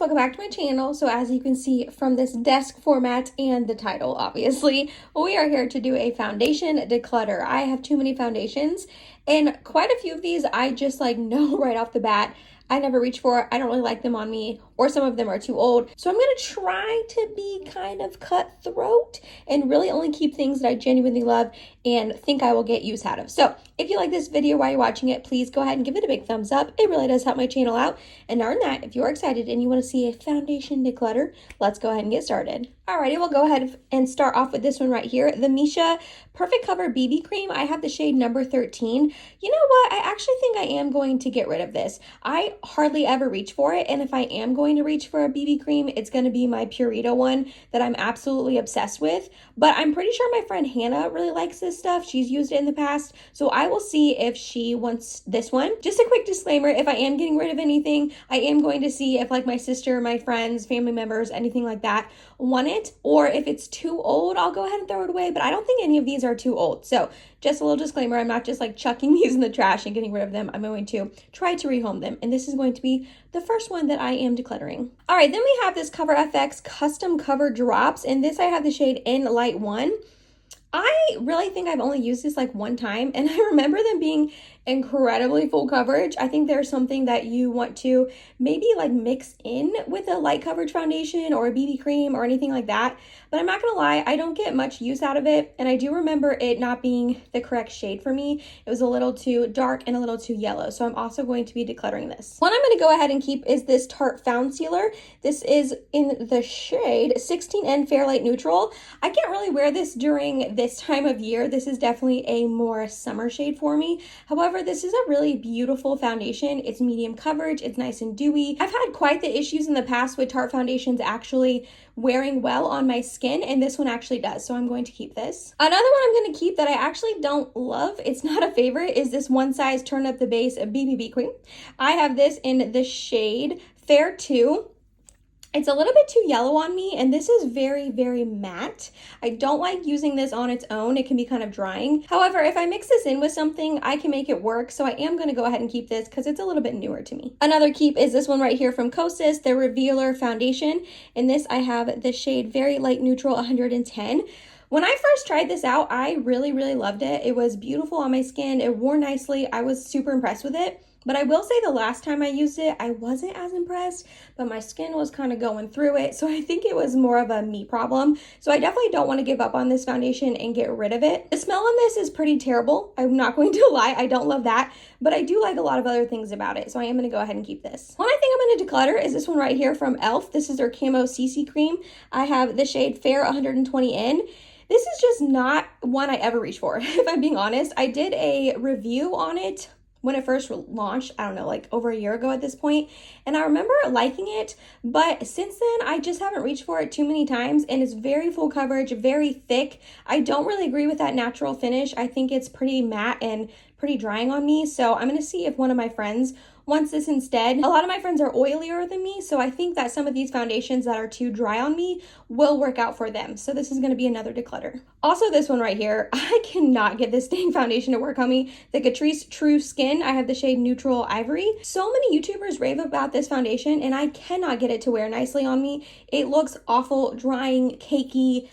welcome back to my channel. So as you can see from this desk format and the title, obviously, we are here to do a foundation declutter. I have too many foundations and quite a few of these I just know right off the bat I never reach for. I don't really like them on me, or some of them are too old. So I'm going to try to be kind of cutthroat and really only keep things that I genuinely love and think I will get use out of. So if you like this video while you're watching it, please go ahead and give it a big thumbs up. It really does help my channel out. And other than that, if you're excited and you want to see a foundation declutter, let's go ahead and get started. Alrighty, we'll go ahead and start off with this one right here. The Misha Perfect Cover BB Cream. I have the shade number 13. You know what? I actually think I am going to get rid of this. I hardly ever reach for it. And if I am going to reach for a BB cream, it's going to be my Purito one that I'm absolutely obsessed with. But I'm pretty sure my friend Hannah really likes this stuff. She's used it in the past. So I will see if she wants this one. Just a quick disclaimer, if I am getting rid of anything, I am going to see if my sister, my friends, family members, anything like that want it, or if it's too old, I'll go ahead and throw it away. But I don't think any of these are too old. So just a little disclaimer, I'm not just chucking these in the trash and getting rid of them. I'm going to try to rehome them. And this is going to be the first one that I am decluttering. All right, then we have this Cover FX custom cover drops. And this I have the shade in Light 1. I really think I've only used this one time, and I remember them being incredibly full coverage. I think there's something that you want to maybe mix in with a light coverage foundation or a BB cream or anything like that. But I'm not gonna lie, I don't get much use out of it, and I do remember it not being the correct shade for me. It was a little too dark and a little too yellow, so I'm also going to be decluttering this. One I'm gonna go ahead and keep is this Tarte Found Sealer. This is in the shade 16N Fair Light Neutral. I can't really wear this during this time of year. This is definitely a more summer shade for me. However, this is a really beautiful foundation. It's medium coverage. It's nice and dewy. I've had quite the issues in the past with Tarte foundations actually wearing well on my skin, and this one actually does, so I'm going to keep this. Another one I'm going to keep that I actually don't love, it's not a favorite, is this One Size Turn Up the Base BB cream. I have this in the shade Fair 2. It's a little bit too yellow on me, and this is very, very matte. I don't like using this on its own. It can be kind of drying. However, if I mix this in with something, I can make it work. So I am going to go ahead and keep this because it's a little bit newer to me. Another keep is this one right here from Kosas, the Revealer Foundation. In this, I have the shade Very Light Neutral 110. When I first tried this out, I really, really loved it. It was beautiful on my skin. It wore nicely. I was super impressed with it. But I will say the last time I used it, I wasn't as impressed, but my skin was kind of going through it. So I think it was more of a me problem. So I definitely don't want to give up on this foundation and get rid of it. The smell on this is pretty terrible. I'm not going to lie. I don't love that, but I do like a lot of other things about it. So I am going to go ahead and keep this. One I think I'm going to declutter is this one right here from e.l.f. This is their Camo CC Cream. I have the shade Fair 120N. This is just not one I ever reach for, if I'm being honest. I did a review on it when it first launched, I don't know, over a year ago at this point. And I remember liking it, but since then, I just haven't reached for it too many times. And it's very full coverage, very thick. I don't really agree with that natural finish. I think it's pretty matte and pretty drying on me. So I'm gonna see if one of my friends wants this instead. A lot of my friends are oilier than me, so I think that some of these foundations that are too dry on me will work out for them. So this is gonna be another declutter. Also this one right here, I cannot get this dang foundation to work on me. The Catrice True Skin, I have the shade Neutral Ivory. So many YouTubers rave about this foundation and I cannot get it to wear nicely on me. It looks awful, drying, cakey,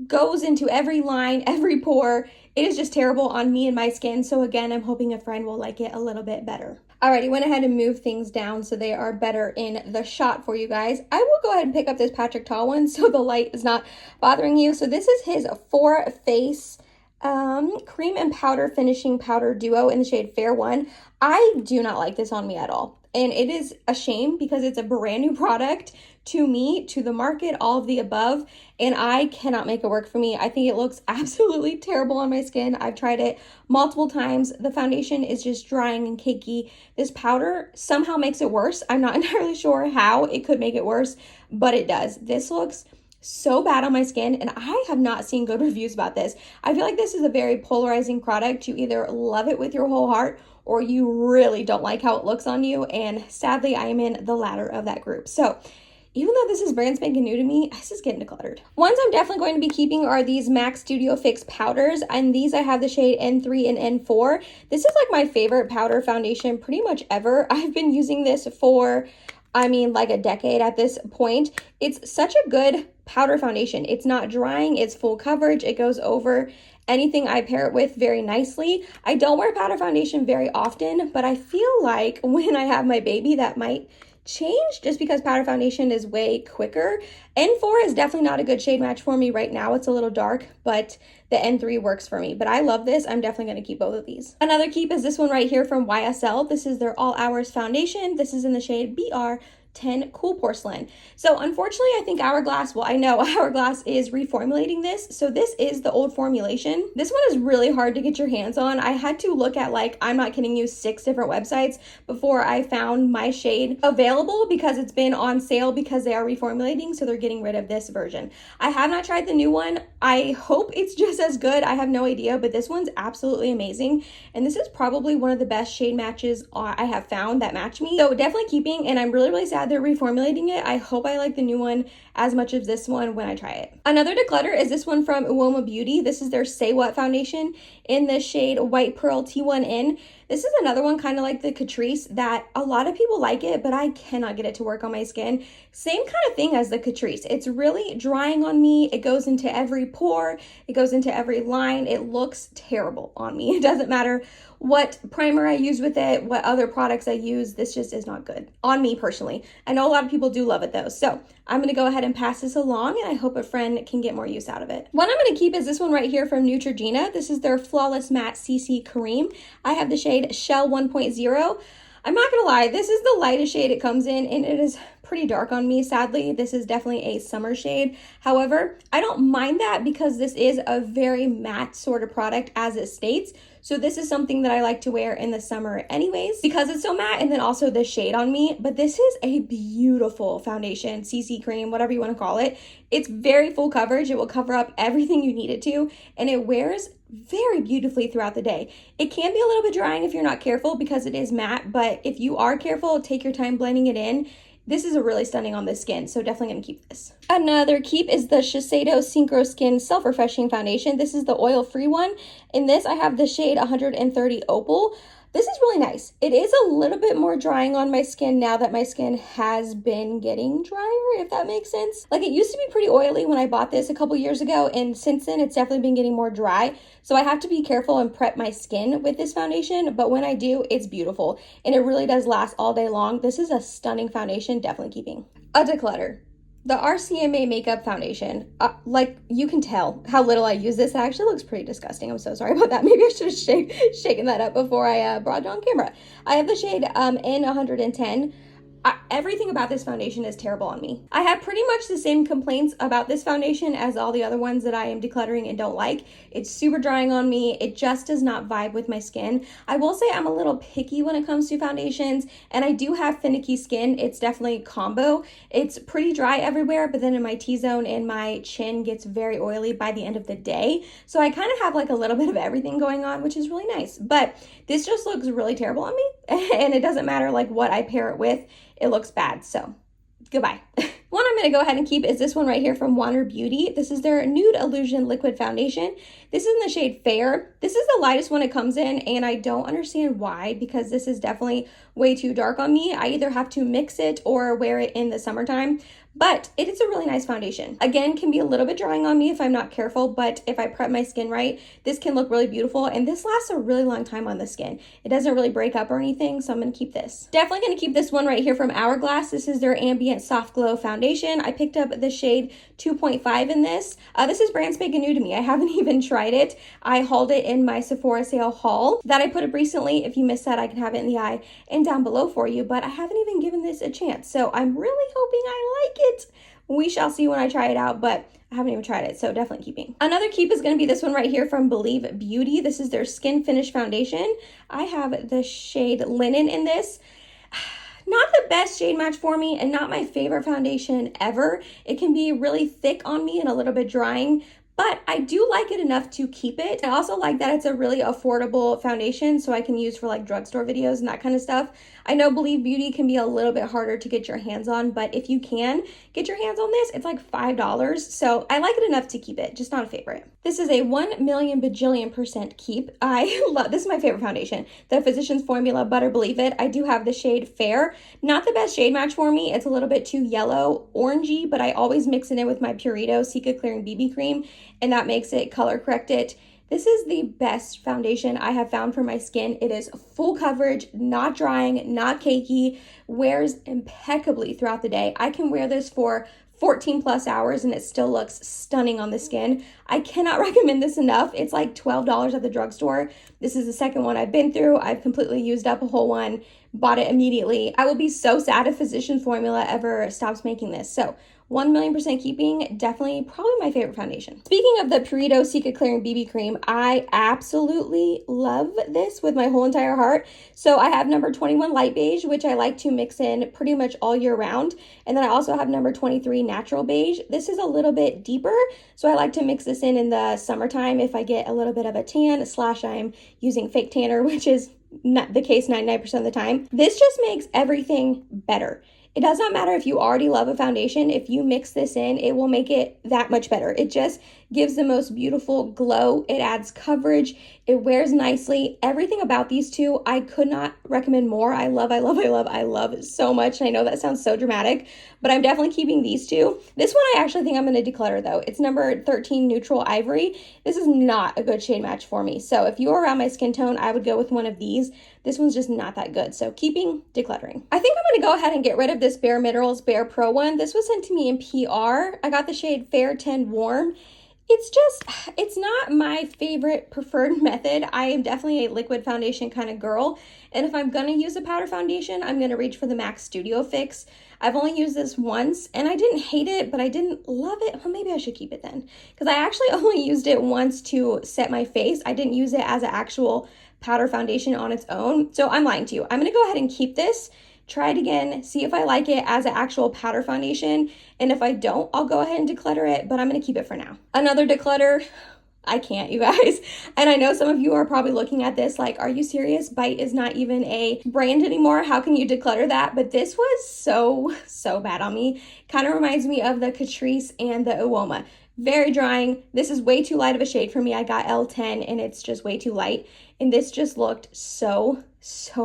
goes into every line, every pore. It is just terrible on me and my skin. So again, I'm hoping a friend will like it a little bit better. Alrighty, went ahead and moved things down so they are better in the shot for you guys. I will go ahead and pick up this Patrick Ta one so the light is not bothering you. So this is his Four Face Cream and Powder Finishing Powder Duo in the shade Fair 1. I do not like this on me at all. And it is a shame because it's a brand new product to me, to the market, all of the above, and I cannot make it work for me. I think it looks absolutely terrible on my skin. I've tried it multiple times. The foundation is just drying and cakey. This powder somehow makes it worse. I'm not entirely sure how it could make it worse, but it does. This looks so bad on my skin, and I have not seen good reviews about this. I feel like this is a very polarizing product. You either love it with your whole heart or you really don't like how it looks on you, and sadly I am in the latter of that group. So even though this is brand spanking new to me, this is getting decluttered. Ones I'm definitely going to be keeping are these MAC Studio Fix powders, and these I have the shade N3 and N4. This is my favorite powder foundation pretty much ever. I've been using this for I mean, like a decade at this point. It's such a good powder foundation. It's not drying, it's full coverage, it goes over anything I pair it with very nicely. I don't wear powder foundation very often, but I feel like when I have my baby, that might change just because powder foundation is way quicker. N4 is definitely not a good shade match for me right now. It's a little dark, but the N3 works for me. But I love this. I'm definitely going to keep both of these. Another keep is this one right here from YSL. This is their All Hours foundation. This is in the shade BR10 Cool Porcelain. So unfortunately, I think Hourglass, well, I know Hourglass is reformulating this. So this is the old formulation. This one is really hard to get your hands on. I had to look at, like, I'm not kidding you, 6 different websites before I found my shade available because it's been on sale because they are reformulating. So they're getting rid of this version. I have not tried the new one. I hope it's just as good. I have no idea, but this one's absolutely amazing. And this is probably one of the best shade matches I have found that match me. So definitely keeping, and I'm really, really sad they're reformulating it. I hope I like the new one as much as this one when I try it. Another declutter is this one from Uoma Beauty. This is their Say What foundation in the shade White Pearl T1N. This is another one kind of like the Catrice that a lot of people like it, but I cannot get it to work on my skin. Same kind of thing as the Catrice. It's really drying on me. It goes into every pore. It goes into every line. It looks terrible on me. It doesn't matter what primer I use with it, what other products I use. This just is not good on me personally. I know a lot of people do love it though. So I'm going to go ahead and pass this along, and I hope a friend can get more use out of it. One I'm going to keep is this one right here from Neutrogena. This is their Flawless Matte CC Cream. I have the shade Shell 1.0. I'm not gonna lie, this is the lightest shade it comes in, and it is pretty dark on me, sadly. This is definitely a summer shade. However, I don't mind that because this is a very matte sort of product as it states. So this is something that I like to wear in the summer anyways because it's so matte, and then also the shade on me. But this is a beautiful foundation, CC cream, whatever you want to call it. It's very full coverage. It will cover up everything you need it to, and it wears very beautifully throughout the day. It can be a little bit drying if you're not careful because it is matte, but if you are careful, take your time blending it in. This is a really stunning on the skin, so definitely going to keep this. Another keep is the Shiseido Synchro Skin Self-Refreshing Foundation. This is the oil-free one. In this, I have the shade 130 Opal. This is really nice. It is a little bit more drying on my skin now that my skin has been getting drier, if that makes sense. Like, it used to be pretty oily when I bought this a couple years ago, and since then it's definitely been getting more dry. So I have to be careful and prep my skin with this foundation, but when I do, it's beautiful, and it really does last all day long. This is a stunning foundation, definitely keeping. A declutter. The RCMA Makeup Foundation, like, you can tell how little I use this. It actually looks pretty disgusting. I'm so sorry about that. Maybe I should have shaken that up before I brought it on camera. I have the shade N110. Everything about this foundation is terrible on me. I have pretty much the same complaints about this foundation as all the other ones that I am decluttering and don't like. It's super drying on me. It just does not vibe with my skin. I will say I'm a little picky when it comes to foundations, and I do have finicky skin. It's definitely combo. It's pretty dry everywhere, but then in my T-zone and my chin gets very oily by the end of the day. So I kind of have like a little bit of everything going on, which is really nice. But this just looks really terrible on me, and it doesn't matter like what I pair it with. It looks bad, so goodbye. One I'm going to go ahead and keep is this one right here from Water Beauty. This is their Nude Illusion Liquid Foundation. This is in the shade Fair. This is the lightest one it comes in, and I don't understand why because this is definitely way too dark on me. I either have to mix it or wear it in the summertime, but it is a really nice foundation. Again, can be a little bit drying on me if I'm not careful, but if I prep my skin right, this can look really beautiful, and this lasts a really long time on the skin. It doesn't really break up or anything, so I'm going to keep this. Definitely going to keep this one right here from Hourglass. This is their Ambient Soft Glow Foundation. I picked up the shade 2.5 in this. This is brand spanking new to me. I haven't even tried it. I hauled it in my Sephora sale haul that I put up recently. If you missed that, I can have it in the eye and down below for you, but I haven't even given this a chance, so I'm really hoping I like it. We shall see when I try it out, but I haven't even tried it, so definitely keeping. Another keep is going to be this one right here from Believe Beauty. This is their Skin Finish Foundation. I have the shade Linen in this. Not the best shade match for me, and not my favorite foundation ever. It can be really thick on me and a little bit drying, but I do like it enough to keep it. I also like that it's a really affordable foundation, so I can use for like drugstore videos and that kind of stuff. I know Believe Beauty can be a little bit harder to get your hands on, but if you can get your hands on this, it's like $5. So I like it enough to keep it, just not a favorite. This is a 1,000,000,000,000% keep. I love, this is my favorite foundation. The Physicians Formula Butter Believe It. I do have the shade Fair. Not the best shade match for me. It's a little bit too yellow, orangey, but I always mix it in with my Purito Cica Clearing BB Cream, and that makes it color correct it. This is the best foundation I have found for my skin. It is full coverage, not drying, not cakey, wears impeccably throughout the day. I can wear this for 14 plus hours and it still looks stunning on the skin. I cannot recommend this enough. It's like $12 at the drugstore. This is the second one I've been through. I've completely used up a whole one, bought it immediately. I will be so sad if Physicians Formula ever stops making this. So 1,000,000% keeping, definitely probably my favorite foundation. Speaking of the Purito Cica Clearing BB Cream, I absolutely love this with my whole entire heart. So I have number 21 Light Beige, which I like to mix in pretty much all year round. And then I also have number 23 Natural Beige. This is a little bit deeper, so I like to mix this in the summertime if I get a little bit of a tan, / I'm using fake tanner, which is not the case 99% of the time. This just makes everything better. It does not matter if you already love a foundation. If you mix this in, it will make it that much better. It just gives the most beautiful glow. It adds coverage. It wears nicely. Everything about these two, I could not recommend more. I love it so much. I know that sounds so dramatic, but I'm definitely keeping these two. This one I actually think I'm going to declutter though. It's number 13 Neutral Ivory. This is not a good shade match for me. So if you are around my skin tone, I would go with one of these. This one's just not that good. So keeping, decluttering. I think I'm going to go ahead and get rid of this Bare Minerals Bare Pro one. This was sent to me in PR. I got the shade Fair 10 Warm. It's not my favorite preferred method. I am definitely a liquid foundation kind of girl. And if I'm going to use a powder foundation, I'm going to reach for the MAC Studio Fix. I've only used this once and I didn't hate it, but I didn't love it. Well, maybe I should keep it then, because I actually only used it once to set my face. I didn't use it as an actual powder foundation on its own. So I'm lying to you. I'm going to go ahead and keep this. Try it again, see if I like it as an actual powder foundation, and if I don't, I'll go ahead and declutter it, but I'm going to keep it for now. Another declutter, I can't, you guys. And I know some of you are probably looking at this like, are you serious? Bite is not even a brand anymore. How can you declutter that? But this was so bad on me. Kind of reminds me of the Catrice and the Uoma. Very drying. This is way too light of a shade for me. I got L10 and it's just way too light. And this just looked so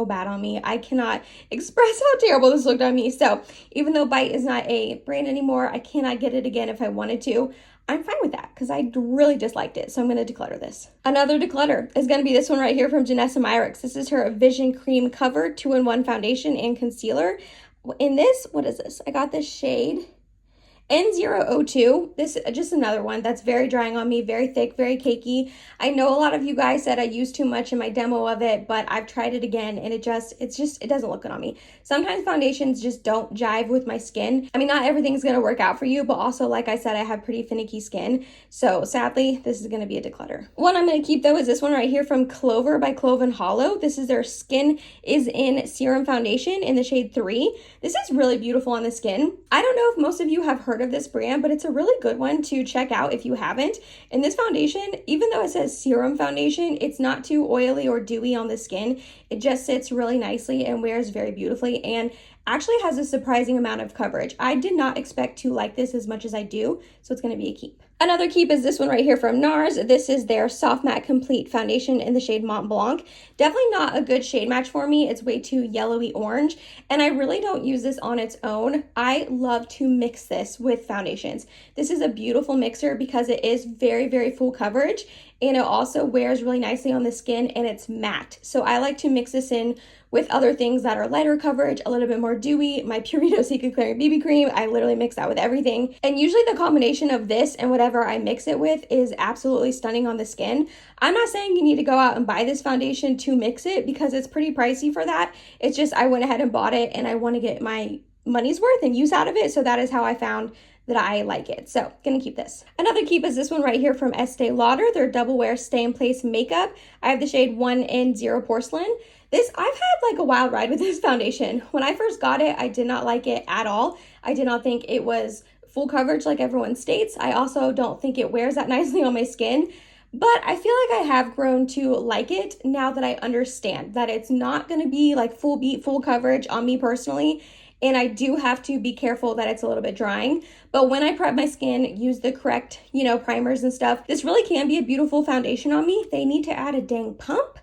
bad on me. I cannot express how terrible this looked on me. So even though Bite is not a brand anymore, I cannot get it again if I wanted to. I'm fine with that because I really disliked it. So I'm going to declutter this. Another declutter is going to be this one right here from Janessa Myricks. This is her Vision Cream Cover 2-in-1 foundation and concealer. In this, what is this? I got this shade N002. This is just another one that's very drying on me, very thick, very cakey. I know a lot of you guys said I used too much in my demo of it, but I've tried it again and it doesn't look good on me. Sometimes foundations just don't jive with my skin. I mean, not everything's going to work out for you, but also, like I said, I have pretty finicky skin. So sadly, this is going to be a declutter. One I'm going to keep though is this one right here from Clover by Clove and Hollow. This is their Skin is in Serum Foundation in the shade 3. This is really beautiful on the skin. I don't know if most of you have heard of this brand, but it's a really good one to check out if you haven't. And this foundation, even though it says serum foundation, it's not too oily or dewy on the skin. It just sits really nicely and wears very beautifully and actually has a surprising amount of coverage. I did not expect to like this as much as I do, so it's going to be a keep. Another keep is this one right here from NARS. This is their Soft Matte Complete Foundation in the shade Mont Blanc. Definitely not a good shade match for me. It's way too yellowy orange, and I really don't use this on its own. I love to mix this with foundations. This is a beautiful mixer because it is very full coverage, and it also wears really nicely on the skin, and it's matte. So I like to mix this in with other things that are lighter coverage, a little bit more dewy. My Purito Cica Clearing BB Cream, I literally mix that with everything. And usually the combination of this and whatever I mix it with is absolutely stunning on the skin. I'm not saying you need to go out and buy this foundation to mix it because it's pretty pricey for that. It's just I went ahead and bought it and I want to get my money's worth and use out of it. So that is how I found that I like it. So gonna keep this. Another keep is this one right here from Estee Lauder, their Double Wear Stay in Place Makeup. I have the shade 1N0 Porcelain. This, I've had like a wild ride with this foundation. When I first got it, I did not like it at all. I did not think it was full coverage like everyone states. I also don't think it wears that nicely on my skin. But I feel like I have grown to like it now that I understand that it's not going to be like full beat, full coverage on me personally. And I do have to be careful that it's a little bit drying. But when I prep my skin, use the correct, primers and stuff, this really can be a beautiful foundation on me. They need to add a dang pump.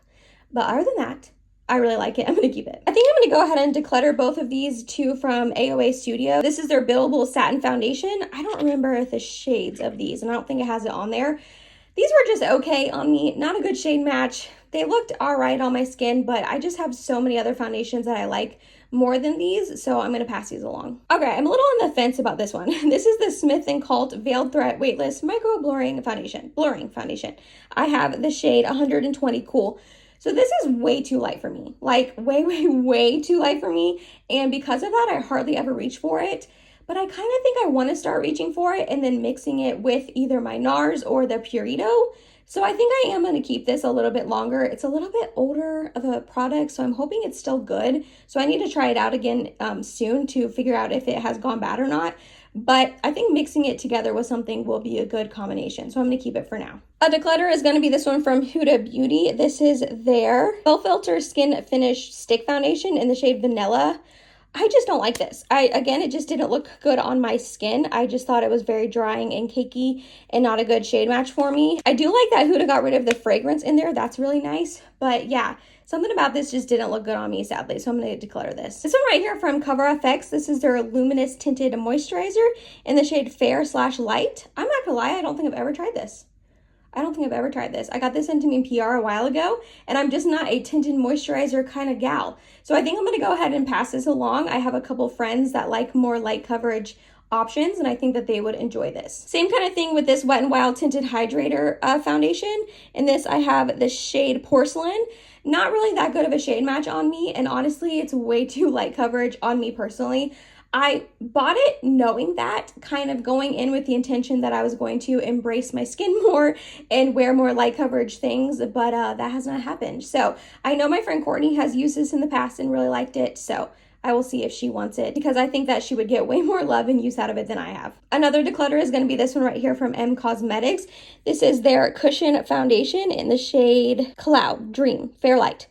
But other than that, I really like it. I'm going to keep it. I think I'm going to go ahead and declutter both of these two from AOA Studio. This is their Buildable Satin Foundation. I don't remember the shades of these, and I don't think it has it on there. These were just okay on me, not a good shade match. They looked all right on my skin, but I just have so many other foundations that I like more than these, so I'm going to pass these along. Okay, I'm a little on the fence about this one. This is the Smith & Cult Veiled Threat Weightless Micro Blurring Foundation. I have the shade 120 Cool. So this is way too light for me, like way too light for me. And because of that, I hardly ever reach for it. But I kind of think I want to start reaching for it and then mixing it with either my NARS or the Purito. So I think I am going to keep this a little bit longer. It's a little bit older of a product, so I'm hoping it's still good. So I need to try it out again soon to figure out if it has gone bad or not. But I think mixing it together with something will be a good combination. So I'm going to keep it for now. A declutter is going to be this one from Huda Beauty. This is their Full Filter Skin Finish Stick Foundation in the shade Vanilla. I just don't like this. Again, it just didn't look good on my skin. I just thought it was very drying and cakey and not a good shade match for me. I do like that Huda got rid of the fragrance in there. That's really nice. But yeah, something about this just didn't look good on me, sadly. So I'm going to declutter this. This one right here from Cover FX. This is their Luminous Tinted Moisturizer in the shade Fair/Light. I'm not going to lie, I don't think I've ever tried this. I got this into me in PR a while ago, and I'm just not a tinted moisturizer kind of gal. So I think I'm going to go ahead and pass this along. I have a couple friends that like more light coverage options, and I think that they would enjoy this. Same kind of thing with this Wet n Wild Tinted Hydrator foundation. In this, I have the shade Porcelain. Not really that good of a shade match on me, and honestly, it's way too light coverage on me personally. I bought it knowing that, kind of going in with the intention that I was going to embrace my skin more and wear more light coverage things, but that has not happened. So I know my friend Courtney has used this in the past and really liked it, so I will see if she wants it, because I think that she would get way more love and use out of it than I have. Another declutter is going to be this one right here from M Cosmetics. This is their Cushion Foundation in the shade Cloud Dream Fairlight.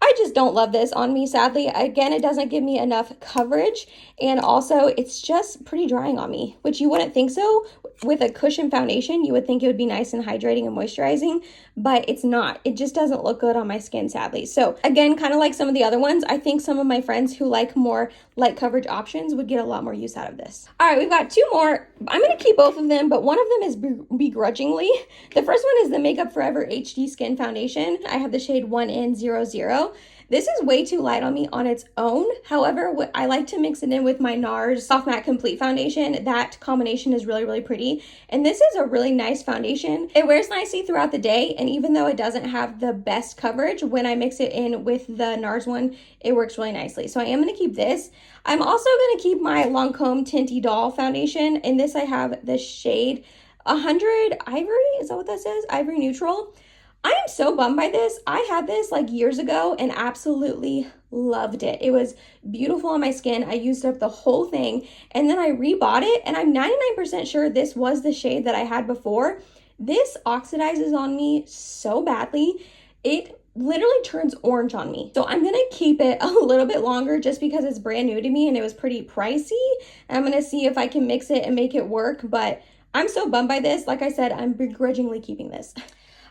I just don't love this on me, sadly. Again, it doesn't give me enough coverage, and also it's just pretty drying on me, which you wouldn't think so. With a cushion foundation, you would think it would be nice and hydrating and moisturizing, but it's not. It just doesn't look good on my skin, sadly. So again, kind of like some of the other ones, I think some of my friends who like more light coverage options would get a lot more use out of this. All right, we've got two more. I'm going to keep both of them, but one of them is begrudgingly. The first one is the Makeup Forever HD Skin Foundation. I have the shade 1N00. This is way too light on me on its own. However, I like to mix it in with my NARS Soft Matte Complete Foundation. That combination is really, really pretty. And this is a really nice foundation. It wears nicely throughout the day. And even though it doesn't have the best coverage, when I mix it in with the NARS one, it works really nicely. So I am going to keep this. I'm also going to keep my Lancome Tinty Doll Foundation. In this, I have the shade 100 Ivory. Is that what that says? Ivory Neutral. I am so bummed by this. I had this like years ago and absolutely loved it. It was beautiful on my skin. I used up the whole thing, and then I rebought it, and I'm 99% sure this was the shade that I had before. This oxidizes on me so badly. It literally turns orange on me. So I'm going to keep it a little bit longer just because it's brand new to me and it was pretty pricey. And I'm going to see if I can mix it and make it work, but I'm so bummed by this. Like I said, I'm begrudgingly keeping this.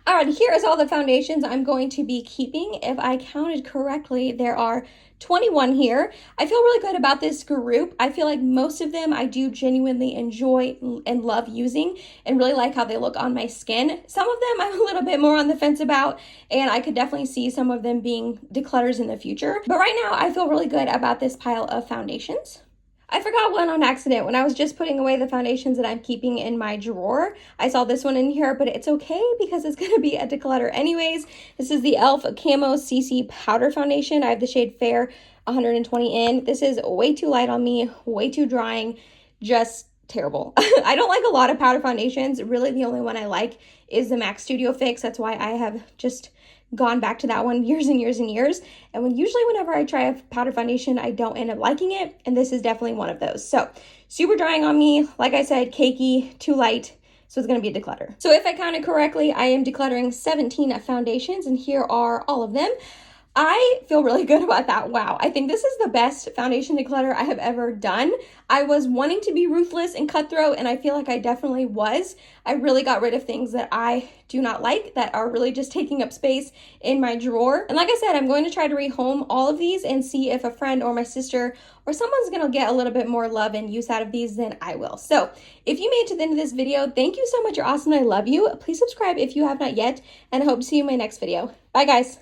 All right, here is all the foundations I'm going to be keeping. If I counted correctly, there are 21 here. I feel really good about this group. I feel like most of them I do genuinely enjoy and love using and really like how they look on my skin. Some of them I'm a little bit more on the fence about, and I could definitely see some of them being declutters in the future. But right now, I feel really good about this pile of foundations. I forgot one on accident. When I was just putting away the foundations that I'm keeping in my drawer, I saw this one in here, but it's okay because it's going to be a declutter anyways. This is the e.l.f. Camo CC Powder Foundation. I have the shade Fair 120 in. This is way too light on me, way too drying, just terrible. I don't like a lot of powder foundations. Really, the only one I like is the MAC Studio Fix. That's why I have just gone back to that one years and years and years. And usually whenever I try a powder foundation, I don't end up liking it. And this is definitely one of those. So super drying on me. Like I said, cakey, too light. So it's going to be a declutter. So if I counted correctly, I am decluttering 17 foundations, and here are all of them. I feel really good about that. Wow. I think this is the best foundation declutter I have ever done. I was wanting to be ruthless and cutthroat, and I feel like I definitely was. I really got rid of things that I do not like, that are really just taking up space in my drawer. And like I said, I'm going to try to rehome all of these and see if a friend or my sister or someone's going to get a little bit more love and use out of these than I will. So if you made it to the end of this video, thank you so much. You're awesome. I love you. Please subscribe if you have not yet, and I hope to see you in my next video. Bye, guys.